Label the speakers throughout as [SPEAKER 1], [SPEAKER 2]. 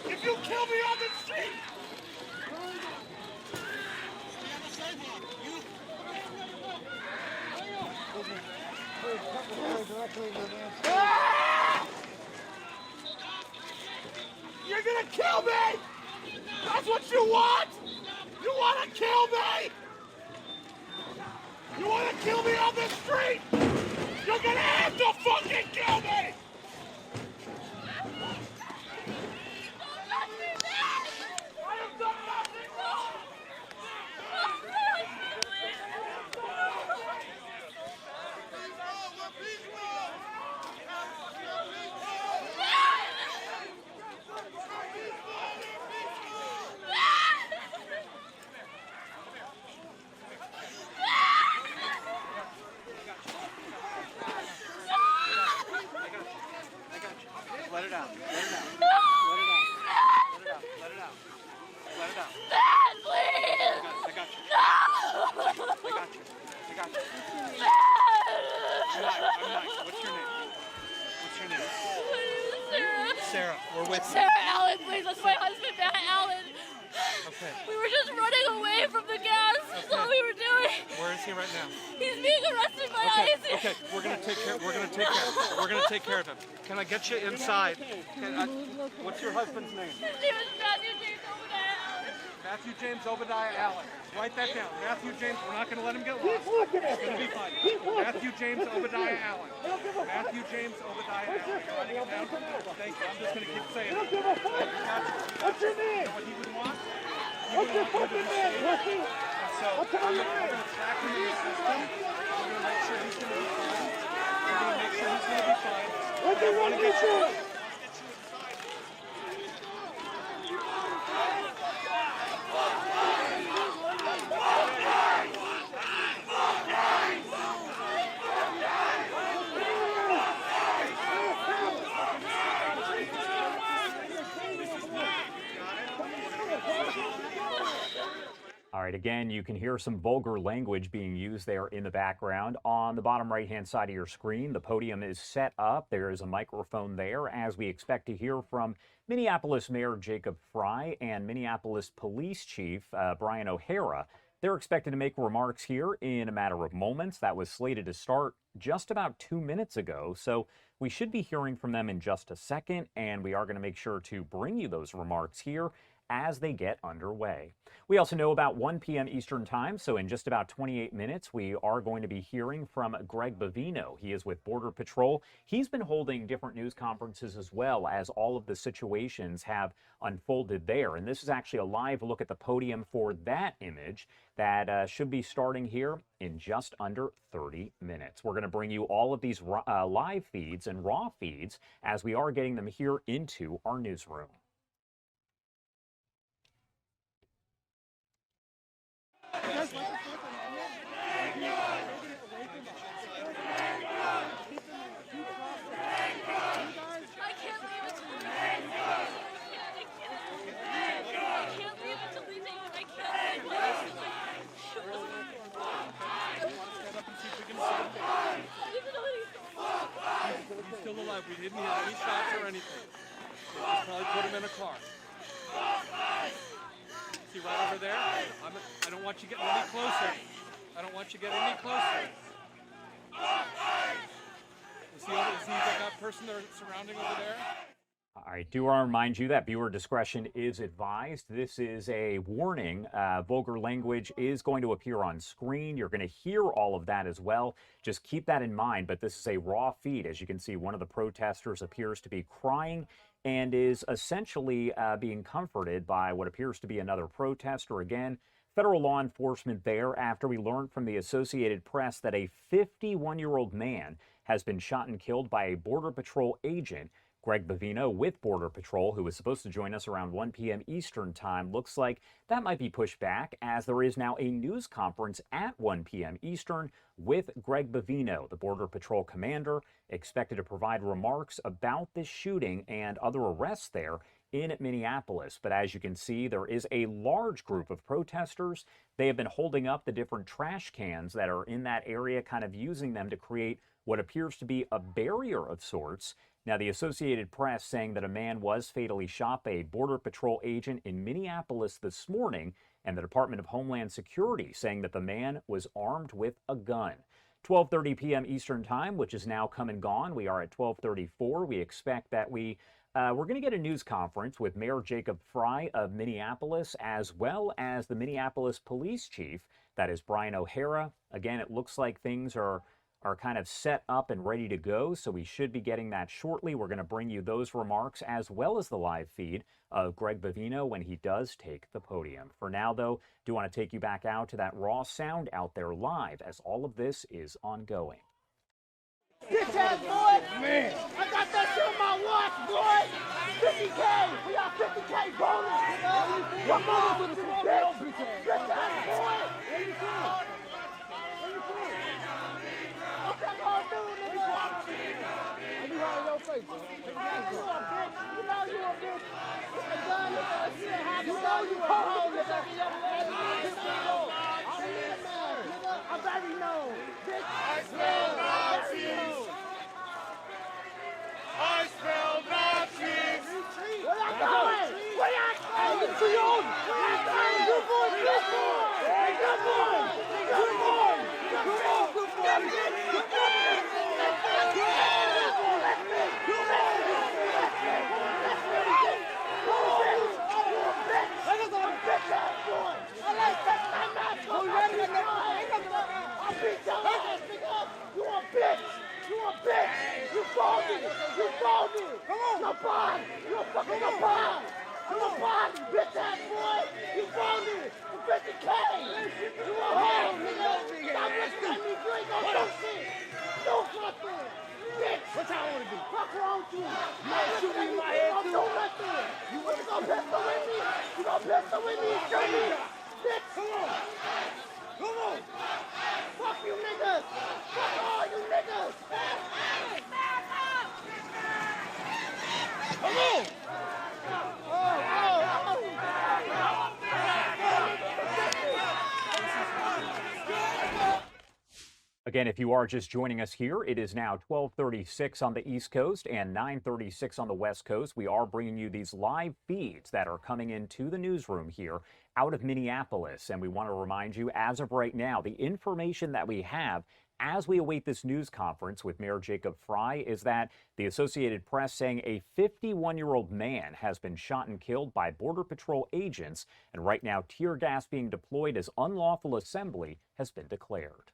[SPEAKER 1] If you kill me on the street! Ah! You're gonna kill me! That's what you want! You wanna kill me? You wanna kill me on the street? You're gonna have to fucking kill me! I have done nothing wrong! Let it out. Let it out. Let it out. Let it out. Let it out. Let it out. Dad, please! I got you. No! I got you. I got you. I'm nice. What's your name? What's your name?
[SPEAKER 2] Sarah.
[SPEAKER 1] Sarah. We're with you.
[SPEAKER 2] Sarah Allen, please. That's my husband, Matt Allen.
[SPEAKER 1] Okay.
[SPEAKER 2] We were just running away from the gas. That's all we were doing.
[SPEAKER 1] Where is he right now?
[SPEAKER 2] He's being arrested by ICE.
[SPEAKER 1] Okay. We're gonna take care. We're gonna take care of him. Can I get you inside? What's your husband's name?
[SPEAKER 2] His name is Matthew James Obadiah Allen.
[SPEAKER 1] Matthew James Obadiah Allen. Write that down. Matthew James. We're not gonna let him get lost. It's gonna be fine. Matthew James Obadiah Allen. Matthew James Obadiah Allen. You're writing it down? Thank you. I'm just gonna keep saying it.
[SPEAKER 3] What's your name?
[SPEAKER 1] You know what he would want?
[SPEAKER 3] What's your fucking name, pussy?
[SPEAKER 1] So I'm gonna track him in the system. We're gonna make sure he's gonna be fine. We're gonna make sure he's gonna be fine.
[SPEAKER 3] What do you want me to do?
[SPEAKER 4] All right, again, you can hear some vulgar language being used there in the background. On the bottom right-hand side of your screen, the podium is set up. There is a microphone there as we expect to hear from Minneapolis Mayor Jacob Frey and Minneapolis Police Chief Brian O'Hara. They're expected to make remarks here in a matter of moments. That was slated to start just about 2 minutes ago, so we should be hearing from them in just a second, and we are going to make sure to bring you those remarks here as they get underway. We also know about 1 p.m. Eastern Time, so in just about 28 minutes, we are going to be hearing from Greg Bavino. He is with Border Patrol. He's been holding different news conferences as well as all of the situations have unfolded there. And this is actually a live look at the podium for that image that should be starting here in just under 30 minutes. We're going to bring you all of these live feeds and raw feeds as we are getting them here into our newsroom.
[SPEAKER 1] He's still alive. We didn't hear any shots or anything. They just probably put him in a car. See right over there? I don't want you getting any closer. I don't want you getting any closer. Is that person they're surrounding over there?
[SPEAKER 4] All right, do want to remind you that viewer discretion is advised. This is a warning. Vulgar language is going to appear on screen. You're going to hear all of that as well. Just keep that in mind, but this is a raw feed. As you can see, one of the protesters appears to be crying and is essentially being comforted by what appears to be another protester. Again, federal law enforcement there after we learned from the Associated Press that a 51-year-old man has been shot and killed by a Border Patrol agent. Greg Bavino with Border Patrol, who was supposed to join us around 1 p.m. Eastern Time, looks like that might be pushed back as there is now a news conference at 1 p.m. Eastern with Greg Bavino, the Border Patrol commander, expected to provide remarks about this shooting and other arrests there in Minneapolis. But as you can see, there is a large group of protesters. They have been holding up the different trash cans that are in that area, kind of using them to create what appears to be a barrier of sorts. Now, the Associated Press saying that a man was fatally shot by a Border Patrol agent in Minneapolis this morning, and the Department of Homeland Security saying that the man was armed with a gun. 12:30 p.m. Eastern Time, which is now come and gone. We are at 12:34. We expect that we're going to get a news conference with Mayor Jacob Fry of Minneapolis, as well as the Minneapolis Police Chief, that is Brian O'Hara. Again, it looks like things are kind of set up and ready to go, so we should be getting that shortly. We're going to bring you those remarks as well as the live feed of Greg Bavino when he does take the podium. For now, though, do want to take you back out to that raw sound out there live as all of this is ongoing.
[SPEAKER 3] Bitch ass boy! Man! I got that shit on my watch, boy! 50K! We got 50K bonus! Come on with us, bitch! Bitch ass boy! Where you from? Where you from? Okay, go do, nigga! I be hard in your face, bro. You a bitch! You know you a bitch! The gun, nigga, shit happen. You know you a hoe, nigga! I'm in the man, nigga! I'm very known, bitch! I smell Nazis! I smell Nazis! Where y'all going? Where y'all going? Hey, get to your own! Good boy! Good boy! Good boy! Good boy! Good boy! Good boy! Good You found me! You found me! Come on! You're bond! You're fucking a bond! You're a bond, bitch ass boy! You found me! For 50K! You a hoe, nigga! Stop looking at me! You ain't gonna do shit! Do something! Bitch! What's how I wanna be? Fuck wrong with you? You ain't shooting me in my head, too? Do nothing! You gonna pistol with me? You gonna pistol with me and shoot me? Bitch! Come on! Come on! Fuck you niggas! Fuck all you niggas! Come on!
[SPEAKER 4] Again, if you are just joining us here, it is now 12:36 on the East Coast and 9:36 on the West Coast. We are bringing you these live feeds that are coming into the newsroom here out of Minneapolis. And we want to remind you, as of right now, the information that we have as we await this news conference with Mayor Jacob Fry is that the Associated Press saying a 51-year-old man has been shot and killed by Border Patrol agents. And right now, tear gas being deployed as unlawful assembly has been declared.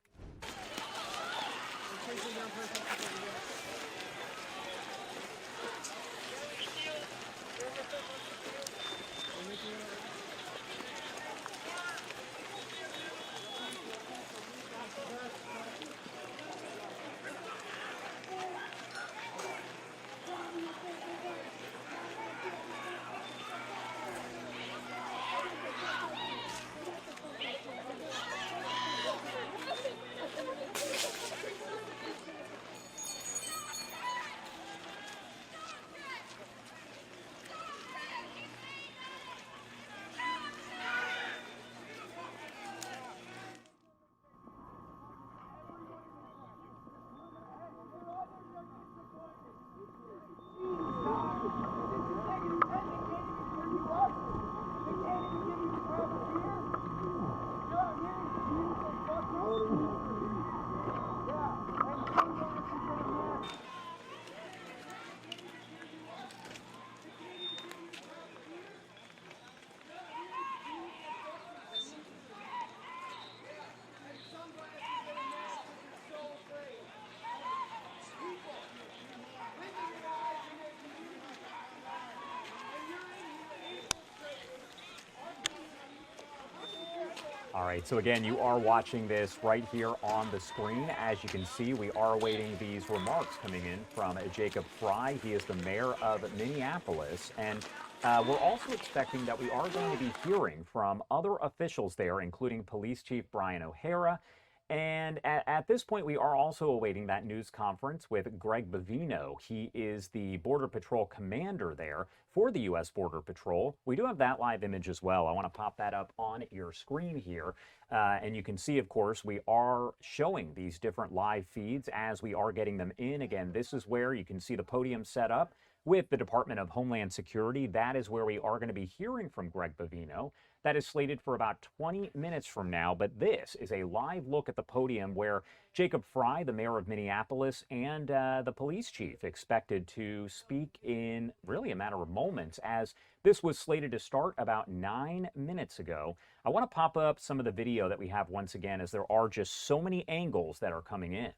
[SPEAKER 4] All right, so again, you are watching this right here on the screen. As you can see, we are awaiting these remarks coming in from Jacob Fry. He is the mayor of Minneapolis. And we're also expecting that we are going to be hearing from other officials there, including Police Chief Brian O'Hara And at this point, we are also awaiting that news conference with Greg Bavino. He is the Border Patrol commander there for the U.S. Border Patrol. We do have that live image as well. I want to pop that up on your screen here. And you can see, of course, we are showing these different live feeds as we are getting them in. Again, this is where you can see the podium set up with the Department of Homeland Security. That is where we are going to be hearing from Greg Bavino. That is slated for about 20 minutes from now, but this is a live look at the podium where Jacob Frey, the mayor of Minneapolis, and the police chief expected to speak in really a matter of moments, as this was slated to start about 9 minutes ago. I want to pop up some of the video that we have once again, as there are just so many angles that are coming in.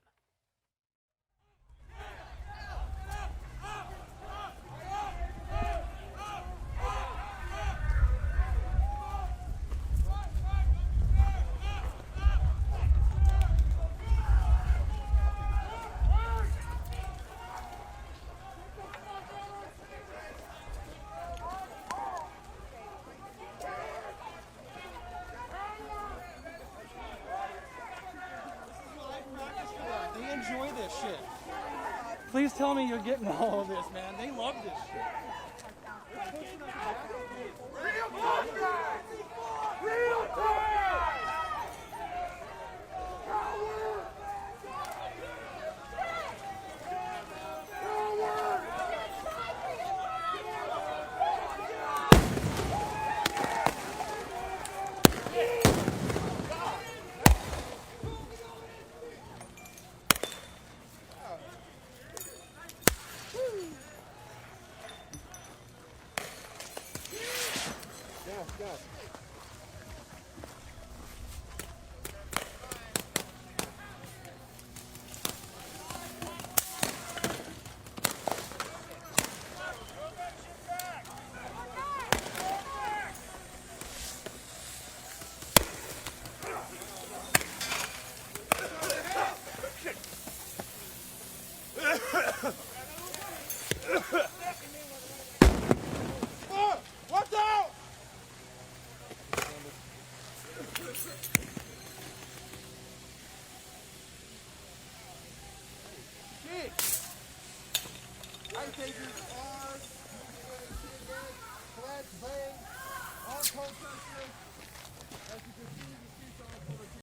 [SPEAKER 1] They enjoy this shit. Please tell me you're getting all of this, man. They love this shit. Watch out! I take you.